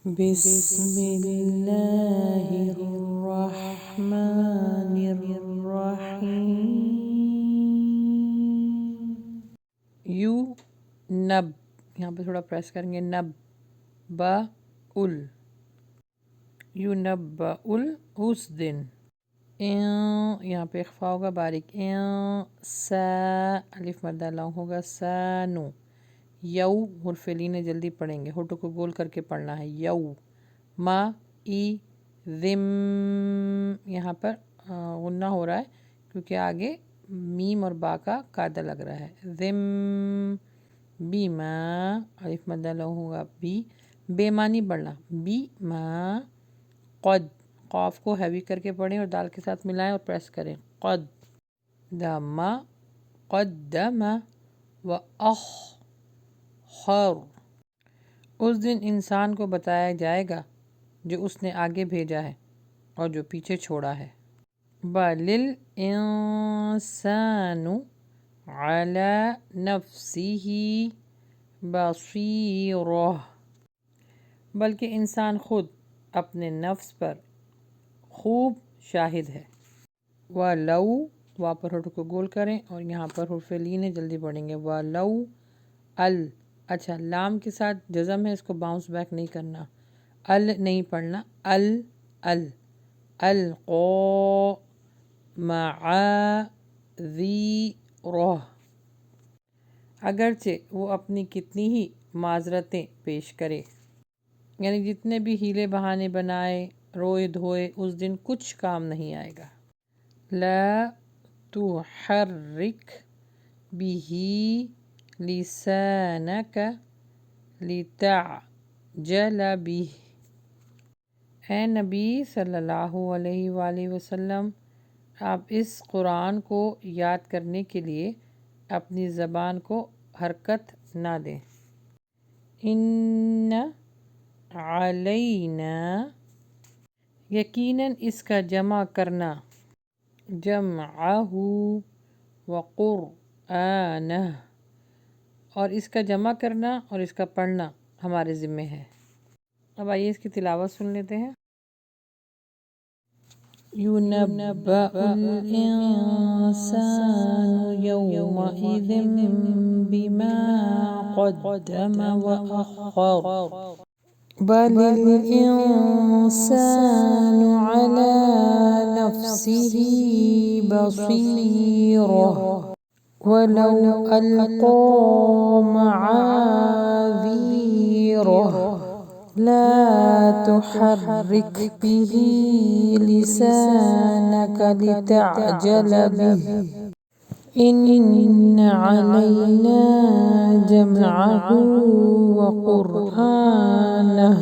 بسم اللہ الرحمن الرحیم۔ یو نب، یہاں پہ تھوڑا پریس کریں گے، نب با ال، یو نب با ال، اس دن، یہاں پہ اخفا ہوگا باریک، سا الف مدہ لام ہوگا، سانو، یو حرف لین جلدی پڑھیں گے، ہوٹو کو گول کر کے پڑھنا ہے، یو، ما ای ذم، یہاں پر غنہ ہو رہا ہے کیونکہ آگے میم اور با کا قاعدہ لگ رہا ہے، ذم بیما، الف مدہ لام ہوگا، بی، بے ما نہیں پڑھنا، بی ما، قد، قاف کو ہیوی کر کے پڑھیں اور دال کے ساتھ ملائیں اور پریس کریں، قد دما، قدم و خر، اس دن انسان کو بتایا جائے گا جو اس نے آگے بھیجا ہے اور جو پیچھے چھوڑا ہے، بل الانسان علی نفسہ بصیرہ، بلکہ انسان خود اپنے نفس پر خوب شاہد ہے، وَلَوْ، وا پر ہوٹو کو گول کریں اور یہاں پر حرف لین ہے جلدی پڑھیں گے، وَلَوْ ال، اچھا لام کے ساتھ جزم ہے، اس کو باؤنس بیک نہیں کرنا، ال نہیں پڑھنا، ال القا معاذیرہ، اگرچہ وہ اپنی کتنی ہی معذرتیں پیش کرے، یعنی جتنے بھی ہیلے بہانے بنائے، روئے دھوئے، اس دن کچھ کام نہیں آئے گا، لا تحرک بہ لسانک لتعجل بہ، اے نبی صلی اللہ علیہ وآلہ وسلم، آپ اس قرآن کو یاد کرنے کے لیے اپنی زبان کو حرکت نہ دیں، ان علینا، یقیناً اس کا جمع کرنا، جمعہ وقرآنہ، اور اس کا جمع کرنا اور اس کا پڑھنا ہمارے ذمہ ہے۔ اب آئیے اس کی تلاوت سن لیتے ہیں، یُنَبَّأُ الْإِنسَانُ یَوْمَئِذٍ بِمَا قَدَّمَ وَأَخَّرَ، بَلِ الْإِنسَانُ عَلَى نَفْسِهِ بَصِيرَةٌ، وَلَوْ أَلْقَى مَعَاذِيرَهُ لَا تُحَرِّكْ بِهِ لِسَانَكَ لِتَعْجَلَ بِهِ، إِنَّ عَلَيْنَا جَمْعَهُ وَقُرْآنَهُ